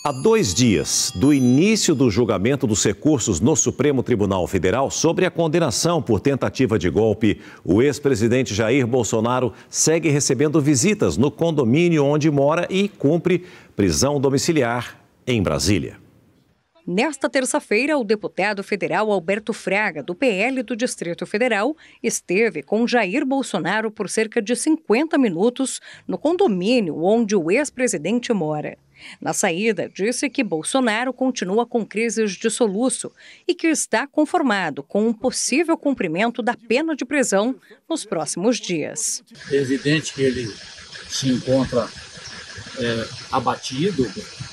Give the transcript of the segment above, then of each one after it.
Há 2 dias do início do julgamento dos recursos no Supremo Tribunal Federal sobre a condenação por tentativa de golpe, o ex-presidente Jair Bolsonaro segue recebendo visitas no condomínio onde mora e cumpre prisão domiciliar em Brasília. Nesta terça-feira, o deputado federal Alberto Fraga, do PL do Distrito Federal, esteve com Jair Bolsonaro por cerca de 50 minutos no condomínio onde o ex-presidente mora. Na saída, disse que Bolsonaro continua com crises de soluço e que está conformado com um possível cumprimento da pena de prisão nos próximos dias. É evidente que ele se encontra abatido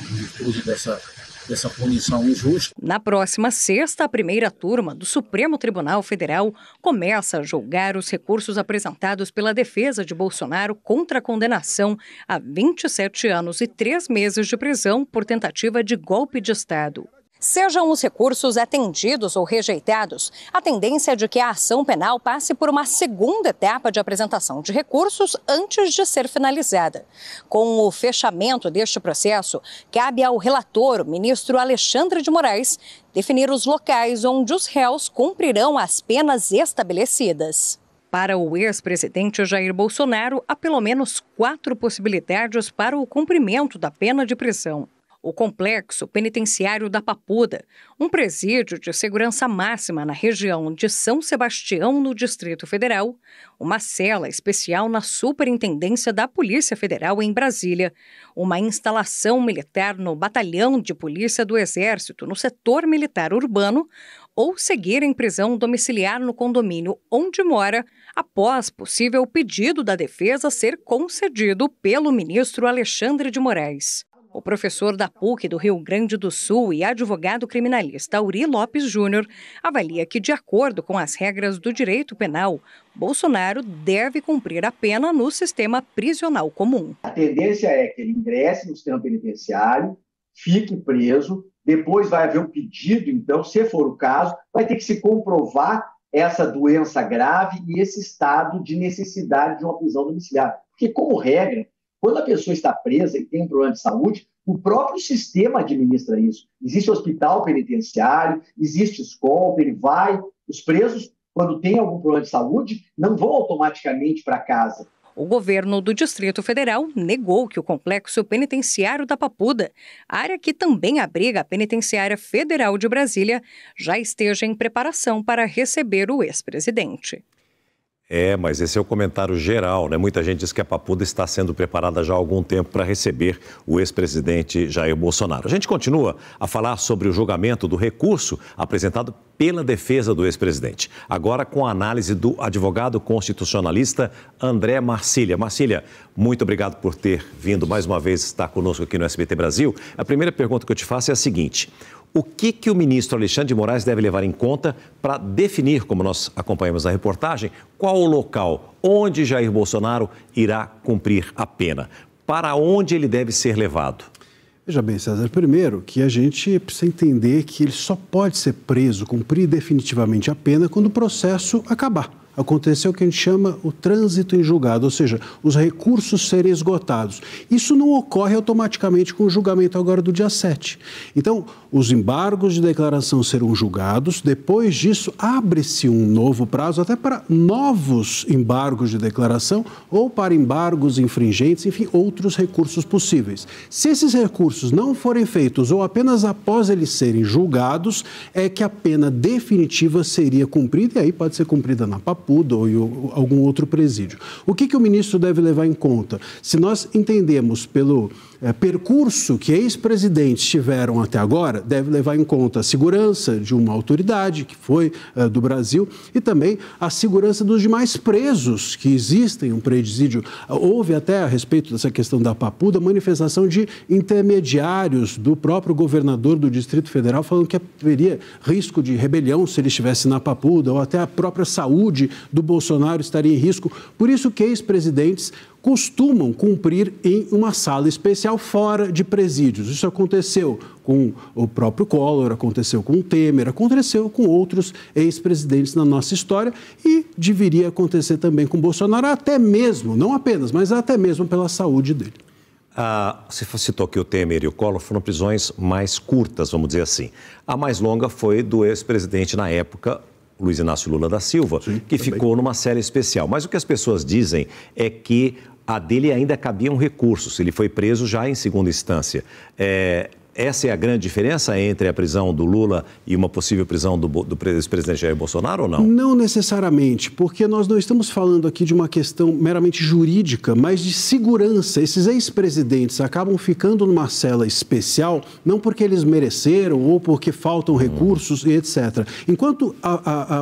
em virtude dessa punição injusta. Na próxima sexta, a primeira turma do Supremo Tribunal Federal começa a julgar os recursos apresentados pela defesa de Bolsonaro contra a condenação a 27 anos e 3 meses de prisão por tentativa de golpe de Estado. Sejam os recursos atendidos ou rejeitados, a tendência é de que a ação penal passe por uma segunda etapa de apresentação de recursos antes de ser finalizada. Com o fechamento deste processo, cabe ao relator, o ministro Alexandre de Moraes, definir os locais onde os réus cumprirão as penas estabelecidas. Para o ex-presidente Jair Bolsonaro, há pelo menos 4 possibilidades para o cumprimento da pena de prisão. O Complexo Penitenciário da Papuda, um presídio de segurança máxima na região de São Sebastião, no Distrito Federal, uma cela especial na Superintendência da Polícia Federal em Brasília, uma instalação militar no Batalhão de Polícia do Exército, no setor militar urbano, ou seguir em prisão domiciliar no condomínio onde mora, após possível pedido da defesa ser concedido pelo ministro Alexandre de Moraes. O professor da PUC do Rio Grande do Sul e advogado criminalista Auri Lopes Júnior avalia que, de acordo com as regras do direito penal, Bolsonaro deve cumprir a pena no sistema prisional comum. A tendência é que ele ingresse no sistema penitenciário, fique preso, depois vai haver um pedido, então, se for o caso, vai ter que se comprovar essa doença grave e esse estado de necessidade de uma prisão domiciliar. Porque, como regra, quando a pessoa está presa e tem um problema de saúde, o próprio sistema administra isso. Existe hospital penitenciário, existe escolta, ele vai. Os presos, quando têm algum problema de saúde, não vão automaticamente para casa. O governo do Distrito Federal negou que o Complexo Penitenciário da Papuda, área que também abriga a Penitenciária Federal de Brasília, já esteja em preparação para receber o ex-presidente. Mas esse é o comentário geral, né? Muita gente diz que a Papuda está sendo preparada já há algum tempo para receber o ex-presidente Jair Bolsonaro. A gente continua a falar sobre o julgamento do recurso apresentado pela defesa do ex-presidente. Agora com a análise do advogado constitucionalista André Marcília. Marcília, muito obrigado por ter vindo mais uma vez estar conosco aqui no SBT Brasil. A primeira pergunta que eu te faço é a seguinte: o que o ministro Alexandre de Moraes deve levar em conta para definir, como nós acompanhamos na reportagem, qual o local onde Jair Bolsonaro irá cumprir a pena? Para onde ele deve ser levado? Veja bem, César, primeiro que a gente precisa entender que ele só pode ser preso, cumprir definitivamente a pena quando o processo acabar. Aconteceu o que a gente chama o trânsito em julgado, ou seja, os recursos serem esgotados. Isso não ocorre automaticamente com o julgamento agora do dia 7. Então, os embargos de declaração serão julgados, depois disso abre-se um novo prazo até para novos embargos de declaração ou para embargos infringentes, enfim, outros recursos possíveis. Se esses recursos não forem feitos ou apenas após eles serem julgados, é que a pena definitiva seria cumprida, e aí pode ser cumprida na Papuda ou em algum outro presídio. O que o ministro deve levar em conta? Se nós entendemos pelo percurso que ex-presidentes tiveram até agora, deve levar em conta a segurança de uma autoridade, que foi do Brasil, e também a segurança dos demais presos que existem em um presídio. Houve até, a respeito dessa questão da Papuda, manifestação de intermediários do próprio governador do Distrito Federal falando que haveria risco de rebelião se ele estivesse na Papuda, ou até a própria saúde do Bolsonaro estaria em risco. Por isso que ex-presidentes costumam cumprir em uma sala especial fora de presídios. Isso aconteceu com o próprio Collor, aconteceu com o Temer, aconteceu com outros ex-presidentes na nossa história e deveria acontecer também com o Bolsonaro, até mesmo, não apenas, mas até mesmo pela saúde dele. Você citou que o Temer e o Collor foram prisões mais curtas, vamos dizer assim. A mais longa foi do ex-presidente na época, Luiz Inácio Lula da Silva, sim, que também ficou numa cela especial. Mas o que as pessoas dizem é que a dele ainda cabiam recursos. Ele foi preso já em segunda instância. Essa é a grande diferença entre a prisão do Lula e uma possível prisão do ex-presidente Jair Bolsonaro ou não? Não necessariamente, porque nós não estamos falando aqui de uma questão meramente jurídica, mas de segurança. Esses ex-presidentes acabam ficando numa cela especial, não porque eles mereceram ou porque faltam recursos e etc. Enquanto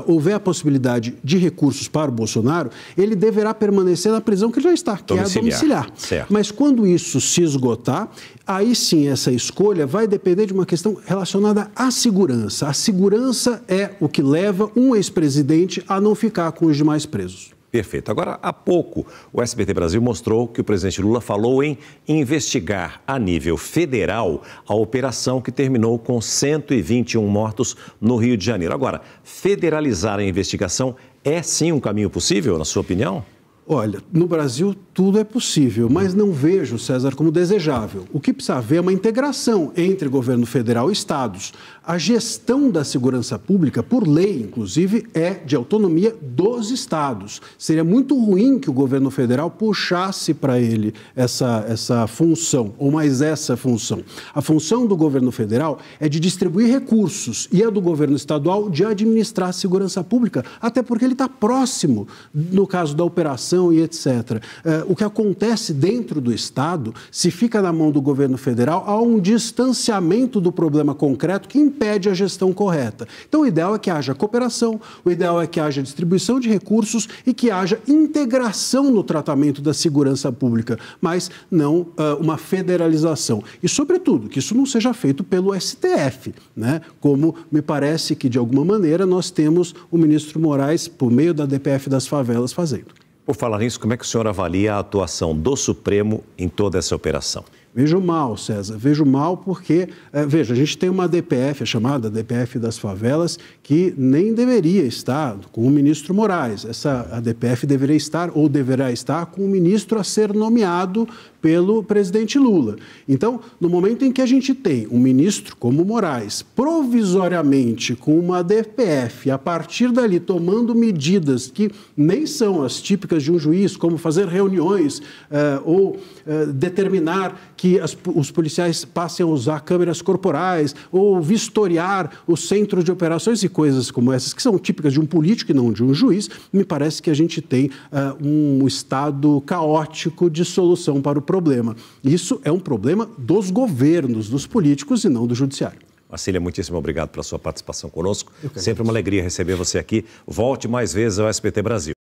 houver a possibilidade de recursos para o Bolsonaro, ele deverá permanecer na prisão que já está, que é a domiciliar. Certo. Mas quando isso se esgotar, aí sim essa escolha vai depender de uma questão relacionada à segurança. A segurança é o que leva um ex-presidente a não ficar com os demais presos. Perfeito. Agora, há pouco, o SBT Brasil mostrou que o presidente Lula falou em investigar a nível federal a operação que terminou com 121 mortos no Rio de Janeiro. Agora, federalizar a investigação é sim um caminho possível, na sua opinião? Olha, no Brasil tudo é possível, mas não vejo, César, como desejável. O que precisa haver é uma integração entre governo federal e estados. A gestão da segurança pública, por lei, inclusive, é de autonomia dos estados. Seria muito ruim que o governo federal puxasse para ele essa função, ou mais essa função. A função do governo federal é de distribuir recursos e a do governo estadual de administrar a segurança pública, até porque ele está próximo, no caso da operação e etc. O que acontece dentro do Estado, se fica na mão do governo federal, há um distanciamento do problema concreto que impede a gestão correta. Então, o ideal é que haja cooperação, o ideal é que haja distribuição de recursos e que haja integração no tratamento da segurança pública, mas não uma federalização. E, sobretudo, que isso não seja feito pelo STF, né? Como me parece que, de alguma maneira, nós temos o ministro Moraes, por meio da DPF das favelas, fazendo. Por falar nisso, como é que o senhor avalia a atuação do Supremo em toda essa operação? Vejo mal, César, vejo mal porque, veja, a gente tem uma DPF, a chamada DPF das favelas, que nem deveria estar com o ministro Moraes. A DPF deveria estar ou deverá estar com o ministro a ser nomeado pelo presidente Lula. Então, no momento em que a gente tem um ministro como Moraes, provisoriamente com uma DPF, a partir dali tomando medidas que nem são as típicas de um juiz, como fazer reuniões ou determinar que os policiais passem a usar câmeras corporais ou vistoriar o centro de operações e coisas como essas, que são típicas de um político e não de um juiz, me parece que a gente tem um estado caótico de solução para o problema. Isso é um problema dos governos, dos políticos e não do judiciário. Marcília, muitíssimo obrigado pela sua participação conosco. Sempre uma alegria receber você aqui. Volte mais vezes ao SBT Brasil.